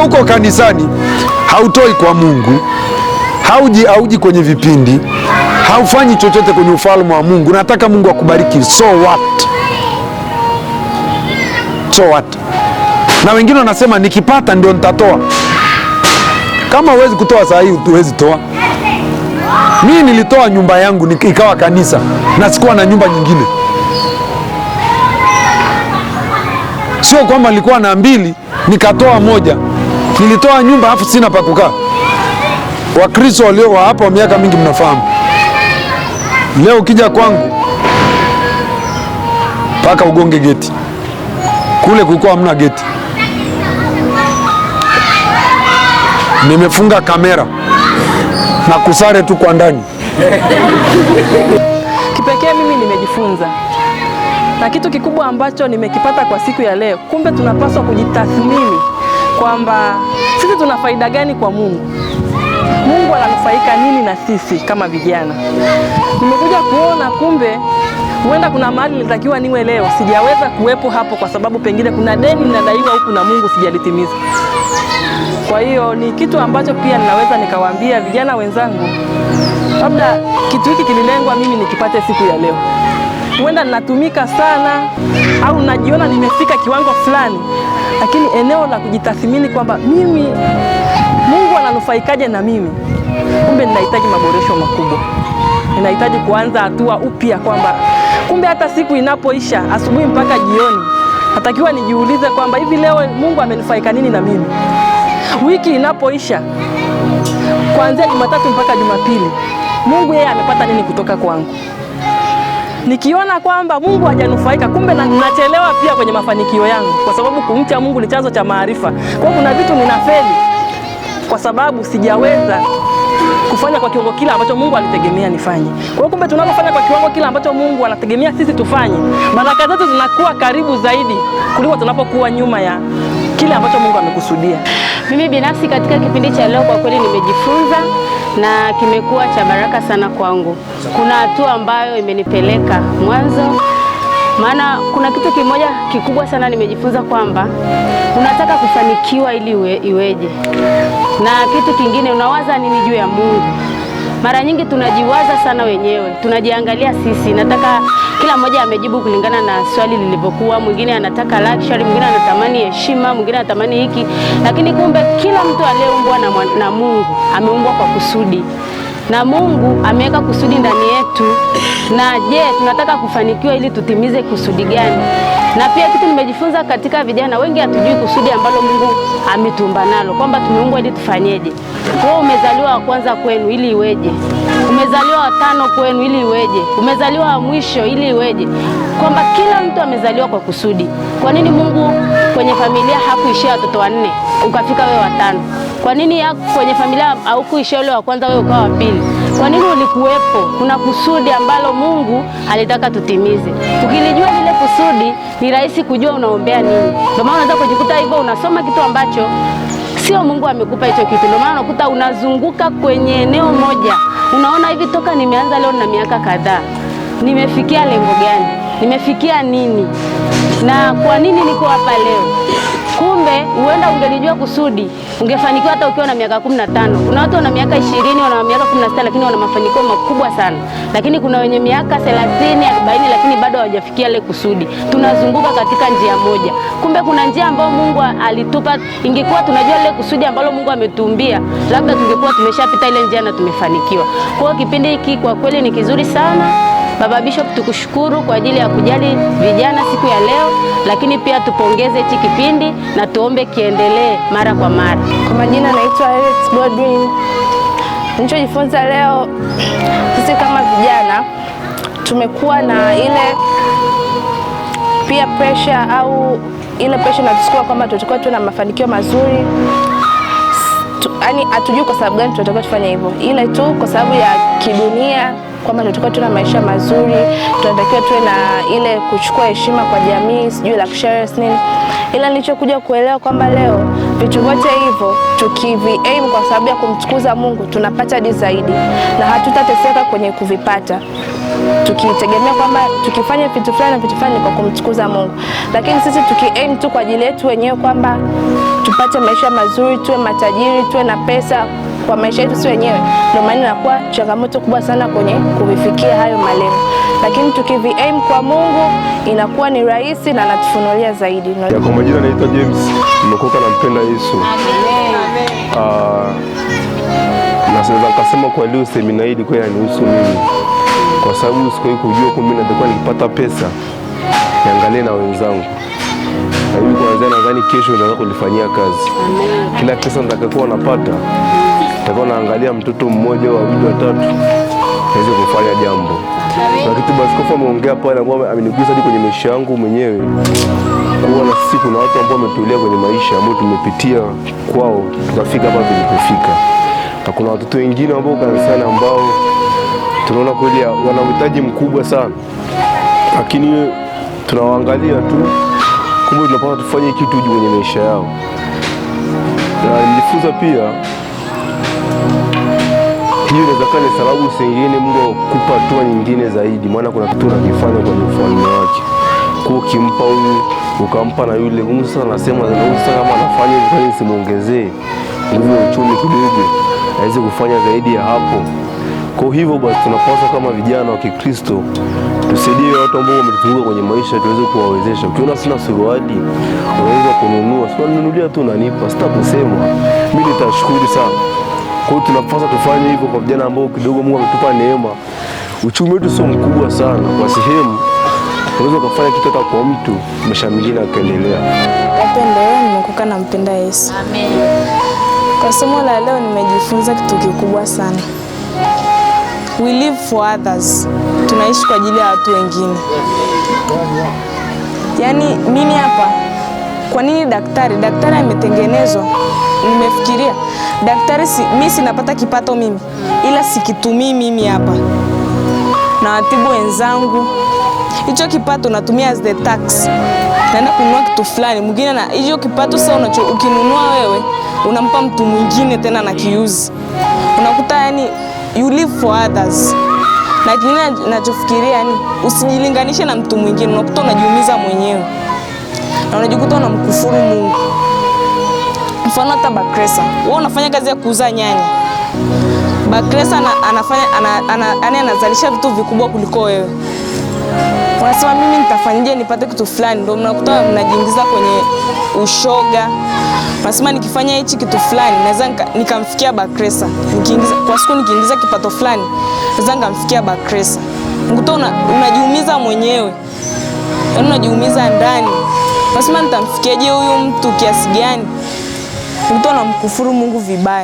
huko kanisani hautoi kwa Mungu, hauji kwenye vipindi, haufanyi chochote kwenye ufalme wa Mungu, nataka Mungu akubariki, so what? So what? Na wengine wanasema nikipata ndio nitatoa. Kama huwezi kutoa saa hii, huwezi toa. Mimi nilitoa nyumba yangu ikawa kanisa na sikuwa na nyumba nyingine. Sio kwamba nilikuwa na mbili nikatoa moja. Nilitoa nyumba afu sina pa kukaa. Wakristo walio wa hapa miaka mingi mnafahamu. Leo ukija kwangu paka ugonge geti. Kule kulikuwa hamna geti. Nimefunga kamera na kusare tu kwa ndani. Kipekee mimi nimejifunza na kitu kikubwa ambacho nimekipata kwa siku ya leo, kumbe tunapaswa kujitathmini kwamba sisi tuna faida gani kwa Mungu. Mungu ananufaika nini na sisi kama vijana. Nimekuja kuona kumbe huenda kuna mahali nilitakiwa niwe leo, sijaweza kuwepo hapo kwa sababu pengine kuna deni ninadaiwa huku na Mungu sijalitimiza. Kwa hiyo ni kitu ambacho pia ninaweza nikawaambia vijana wenzangu, labda kitu hiki kililengwa mimi nikipate siku ya leo. Huenda ninatumika sana au najiona nimefika kiwango fulani, lakini eneo la kujitathmini kwamba mimi Mungu ananufaikaje na mimi, kumbe ninahitaji maboresho makubwa. Ninahitaji kuanza hatua upya kwamba kumbe hata siku inapoisha asubuhi mpaka jioni natakiwa nijiulize kwamba hivi leo Mungu amenufaika nini na mimi. Wiki inapoisha kuanzia Jumatatu mpaka Jumapili Mungu yeye amepata nini kutoka kwangu. Nikiona kwamba Mungu hajanufaika, kumbe ninachelewa pia kwenye mafanikio yangu, kwa sababu kumcha Mungu ni chanzo cha maarifa. Kwa hiyo kuna vitu ninafeli kwa sababu sijaweza kufanya kwa kiwango kile ambacho Mungu alitegemea nifanye. Kwa hiyo kumbe tunapofanya kwa kiwango kile ambacho Mungu anategemea sisi tufanye, baraka zetu zinakuwa karibu zaidi kuliko tunapokuwa nyuma ya kile ambacho Mungu amekusudia. Mimi binafsi katika kipindi cha leo kwa kweli nimejifunza na kimekuwa cha baraka sana kwangu. Kuna hatua ambayo imenipeleka mwanzo, maana kuna kitu kimoja kikubwa sana nimejifunza kwamba unataka kufanikiwa ili iweje. Na kitu kingine unawaza nini juu ya Mungu. Mara nyingi tunajiwaza sana wenyewe, tunajiangalia sisi. Nataka kila mmoja amejibu kulingana na swali lilivyokuwa. Mwingine anataka luxury, mwingine anatamani heshima, mwingine anatamani hiki. Lakini kumbe kila mtu aliyeumbwa na Mungu ameumbwa kwa kusudi. Na Mungu ameweka kusudi ndani yetu. Na je, tunataka kufanikiwa ili tutimize kusudi gani? Na pia kitu nimejifunza katika vijana wengi hatujui kusudi ambalo Mungu ametuumba nalo, kwamba tumeumbwa ili tufanyeje. Wewe umezaliwa wa kwanza kwenu ili iweje? Umezaliwa wa tano kwenu ili iweje? Umezaliwa wa mwisho ili iweje? Kwamba kila mtu amezaliwa kwa kusudi. Kwa nini Mungu kwenye familia hakuishia watoto wanne ukafika wewe watano? Kwa nini kwenye familia haukuishia yule wa kwanza wewe ukawa wa pili? Kwa nini ulikuwepo? Kuna kusudi ambalo Mungu alitaka tutimize. Ukilijua lile kusudi, ni rahisi kujua unaombea nini. Ndio maana unaweza kujikuta hivyo unasoma kitu ambacho sio Mungu amekupa hicho kitu. Ndio maana unakuta unazunguka kwenye eneo moja. Unaona hivi toka nimeanza leo na miaka kadhaa, nimefikia lengo gani? Nimefikia nini? Na kwa nini niko hapa leo? Kumbe huenda ungelijua kusudi, ungefanikiwa hata ukiwa na miaka 15. Kuna watu wana miaka 20, wana miaka 16 lakini wana mafanikio makubwa sana. Lakini kuna wenye miaka 30, 40 lakini bado hawajafikia ile kusudi. Tunazunguka katika njia moja. Kumbe kuna njia ambayo Mungu alitupa. Ingekuwa tunajua ile kusudi ambalo Mungu ametuumbia, labda tungekuwa tumeshapita ile njia na tumefanikiwa. Kwa hiyo kipindi hiki kwa kweli ni kizuri sana. Baba Bishop, tukushukuru kwa ajili ya kujali vijana siku ya leo, lakini pia tupongeze hiki kipindi na tuombe kiendelee mara kwa mara. Kwa majina naitwa Alex Godwin. Nilichojifunza leo, sisi kama vijana tumekuwa na ile peer pressure au ile pressure inatusukuma kwamba tutakuwa tuna mafanikio mazuri. Yaani hatujui kwa sababu gani tunatakiwa tufanye hivyo. Ile tu kwa sababu ya kidunia kwamba tunatakiwa tuna maisha mazuri, tunatakiwa tuwe na ile kuchukua heshima kwa jamii, sijui luxurious nini. Ila nilichokuja kuelewa kwamba leo vitu vyote hivyo tukivi-aim kwa sababu ya kumtukuza Mungu tunapata zaidi na hatutateseka kwenye kuvipata. Tukitegemea kwamba tukifanya vitu fulani na vitu fulani kwa kumtukuza Mungu. Lakini sisi tuki-aim tu kwa ajili yetu wenyewe kwamba tupate maisha mazuri, tuwe matajiri, tuwe na pesa kwa maisha yetu si wenyewe. Ndio maana inakuwa changamoto kubwa sana kwenye kuvifikia hayo malengo, lakini tukivi-aim kwa Mungu inakuwa ni rahisi na anatufunulia zaidi. Kwa majina naitwa James, nimeokoka na mpenda Yesu. Naweza nikasema kwa leo semina hii ilikuwa inanihusu mimi, kwa sababu sikuwahi kujua kwamba nitakuwa nikipata pesa niangalie na wenzangu. Na hivi kwanza nadhani kesho nitaanza kulifanyia kazi. Kila pesa nitakayokuwa napata nitakuwa naangalia mtoto mmoja au wawili watatu niweze kufanya jambo. Na kitu Askofu ameongea pale ambao amenigusa hadi kwenye maisha yangu mwenyewe. Kuwa na sisi kuna watu ambao wametulia kwenye maisha ambao tumepitia kwao tukafika hapa tulipofika. Na kuna watoto wengine ambao kanisani ambao tunaona kweli wana uhitaji mkubwa sana, lakini tunawaangalia tu, kumbe tunapaswa tufanye kitu juu kwenye maisha yao. Na nilijifunza pia hiyo inaweza kuwa ni sababu zingine Mungu akupa hatua nyingine zaidi, maana kuna kitu unakifanya kwenye ufalme wake. Kwa ukimpa huyu ukampa na yule, Mungu sasa anasema na huyu sasa kama anafanya hivi, kwa nini simuongezee nguvu ya uchumi kidogo aweze kufanya zaidi ya hapo. Kwa hivyo basi tunapaswa kama vijana wa Kikristo tusaidie watu ambao wametuzunguka kwenye maisha, tuweze kuwawezesha. Ukiona sina suruali unaweza kununua, sio nunulia tu unanipa, sitakusema, mimi nitashukuru sana. Kwa hiyo tunapaswa tufanye hivyo kwa vijana ambao kidogo Mungu ametupa neema. Uchumi wetu sio mkubwa sana, kwa sehemu unaweza kufanya kitu hata kwa mtu maisha mengine akaendelea. Leo nimeokoka na mpenda Yesu. Amen. Kwa somo la leo nimejifunza kitu kikubwa sana. We live for others. Tunaishi kwa ajili ya watu wengine. Yaani mimi hapa, kwa nini daktari? Daktari ametengenezwa. Nimefikiria daktari mimi sinapata kipato mimi, ila sikitumii mimi hapa. Na watibu wenzangu. Hicho kipato natumia as the tax. Naenda kununua kitu fulani, mwingine na hicho kipato sasa ukinunua wewe, unampa mtu mwingine tena na kiuzi. Unakuta yani you live for others. Na kingine ninachofikiria yani usijilinganishe na mtu mwingine, unakuta unajiumiza mwenyewe. Na unajikuta unamkufuru Mungu. Mfano hata Bakresa, wewe unafanya kazi ya kuuza nyanya. Bakresa anazalisha vitu vikubwa kuliko wewe. Unasema mimi nitafanyaje nipate kitu fulani, ndio mnakuta mnajiingiza kwenye ushoga. Unasema nikifanya hichi kitu fulani naweza nikamfikia Bakresa. Kwa siku nikiingiza kipato fulani naweza nikamfikia Bakresa. Unakuta unajiumiza mwenyewe. Yaani unajiumiza ndani. Unasema nitamfikiaje huyu mtu kiasi gani? Unakuta unamkufuru Mungu vibaya.